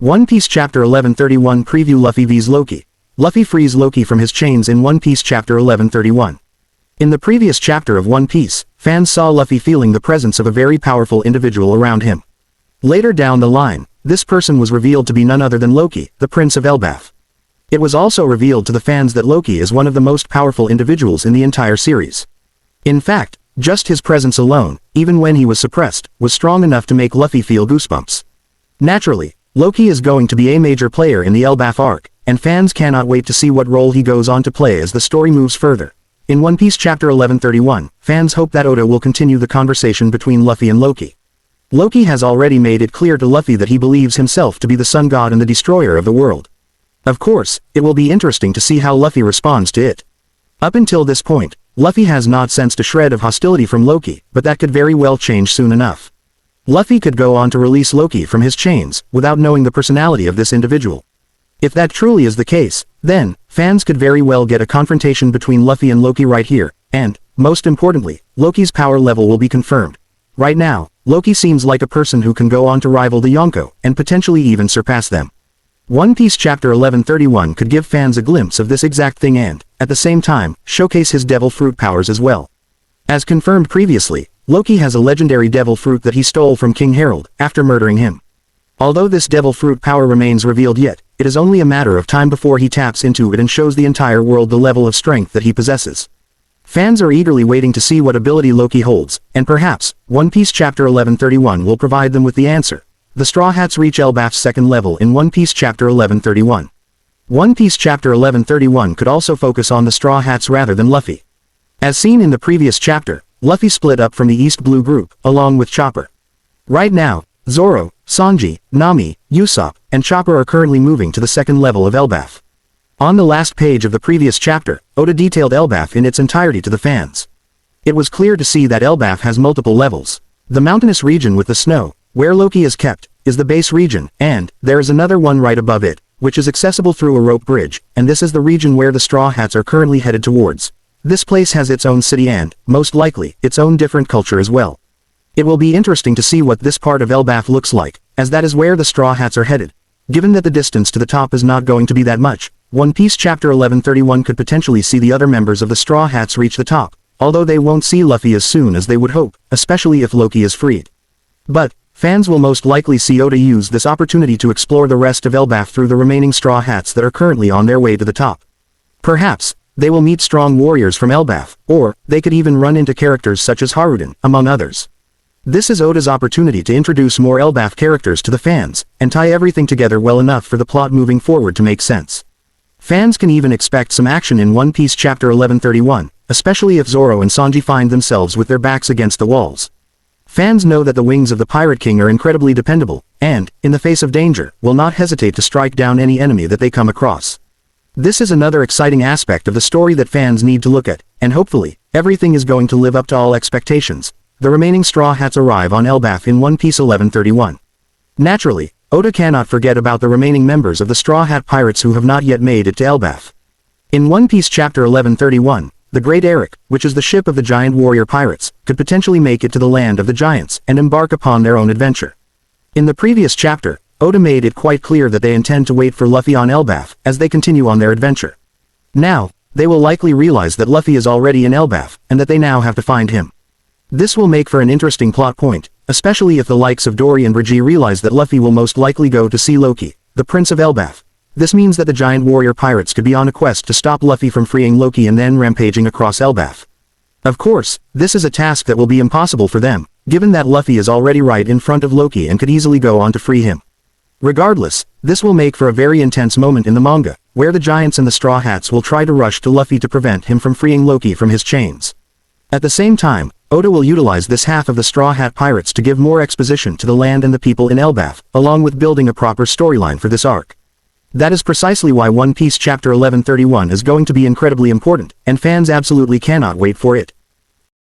One Piece Chapter 1131 Preview Luffy vs Loki. Luffy frees Loki from his chains in One Piece Chapter 1131. In the previous chapter of One Piece, fans saw Luffy feeling the presence of a very powerful individual around him. Later down the line, this person was revealed to be none other than Loki, the Prince of Elbaf. It was also revealed to the fans that Loki is one of the most powerful individuals in the entire series. In fact, just his presence alone, even when he was suppressed, was strong enough to make Luffy feel goosebumps. Naturally, Loki is going to be a major player in the Elbaf arc, and fans cannot wait to see what role he goes on to play as the story moves further. In One Piece Chapter 1131, fans hope that Oda will continue the conversation between Luffy and Loki. Loki has already made it clear to Luffy that he believes himself to be the sun god and the destroyer of the world. Of course, it will be interesting to see how Luffy responds to it. Up until this point, Luffy has not sensed a shred of hostility from Loki, but that could very well change soon enough. Luffy could go on to release Loki from his chains, without knowing the personality of this individual. If that truly is the case, then, fans could very well get a confrontation between Luffy and Loki right here, and, most importantly, Loki's power level will be confirmed. Right now, Loki seems like a person who can go on to rival the Yonko, and potentially even surpass them. One Piece Chapter 1131 could give fans a glimpse of this exact thing and, at the same time, showcase his devil fruit powers as well. As confirmed previously, Loki has a legendary devil fruit that he stole from King Harold, after murdering him. Although this devil fruit power remains revealed yet, it is only a matter of time before he taps into it and shows the entire world the level of strength that he possesses. Fans are eagerly waiting to see what ability Loki holds, and perhaps, One Piece Chapter 1131 will provide them with the answer. The Straw Hats reach Elbaf's second level in One Piece Chapter 1131. One Piece Chapter 1131 could also focus on the Straw Hats rather than Luffy. As seen in the previous chapter, Luffy split up from the East Blue group, along with Chopper. Right now, Zoro, Sanji, Nami, Usopp, and Chopper are currently moving to the second level of Elbaf. On the last page of the previous chapter, Oda detailed Elbaf in its entirety to the fans. It was clear to see that Elbaf has multiple levels. The mountainous region with the snow, where Loki is kept, is the base region, and there is another one right above it, which is accessible through a rope bridge, and this is the region where the Straw Hats are currently headed towards. This place has its own city and, most likely, its own different culture as well. It will be interesting to see what this part of Elbaf looks like, as that is where the Straw Hats are headed. Given that the distance to the top is not going to be that much, One Piece Chapter 1131 could potentially see the other members of the Straw Hats reach the top, although they won't see Luffy as soon as they would hope, especially if Loki is freed. But, fans will most likely see Oda use this opportunity to explore the rest of Elbaf through the remaining Straw Hats that are currently on their way to the top. Perhaps, they will meet strong warriors from Elbaf, or, they could even run into characters such as Haruden, among others. This is Oda's opportunity to introduce more Elbaf characters to the fans, and tie everything together well enough for the plot moving forward to make sense. Fans can even expect some action in One Piece Chapter 1131, especially if Zoro and Sanji find themselves with their backs against the walls. Fans know that the wings of the Pirate King are incredibly dependable, and, in the face of danger, will not hesitate to strike down any enemy that they come across. This is another exciting aspect of the story that fans need to look at, and hopefully, everything is going to live up to all expectations. The remaining Straw Hats arrive on Elbaf in One Piece 1131. Naturally, Oda cannot forget about the remaining members of the Straw Hat Pirates who have not yet made it to Elbaf. In One Piece Chapter 1131, the Great Eric, which is the ship of the giant warrior pirates, could potentially make it to the land of the giants and embark upon their own adventure. In the previous chapter, Oda made it quite clear that they intend to wait for Luffy on Elbaf as they continue on their adventure. Now, they will likely realize that Luffy is already in Elbaf, and that they now have to find him. This will make for an interesting plot point, especially if the likes of Dory and Virgie realize that Luffy will most likely go to see Loki, the Prince of Elbaf. This means that the giant warrior pirates could be on a quest to stop Luffy from freeing Loki and then rampaging across Elbaf. Of course, this is a task that will be impossible for them, given that Luffy is already right in front of Loki and could easily go on to free him. Regardless, this will make for a very intense moment in the manga, where the giants and the Straw Hats will try to rush to Luffy to prevent him from freeing Loki from his chains. At the same time, Oda will utilize this half of the Straw Hat Pirates to give more exposition to the land and the people in Elbaf, along with building a proper storyline for this arc. That is precisely why One Piece Chapter 1131 is going to be incredibly important, and fans absolutely cannot wait for it.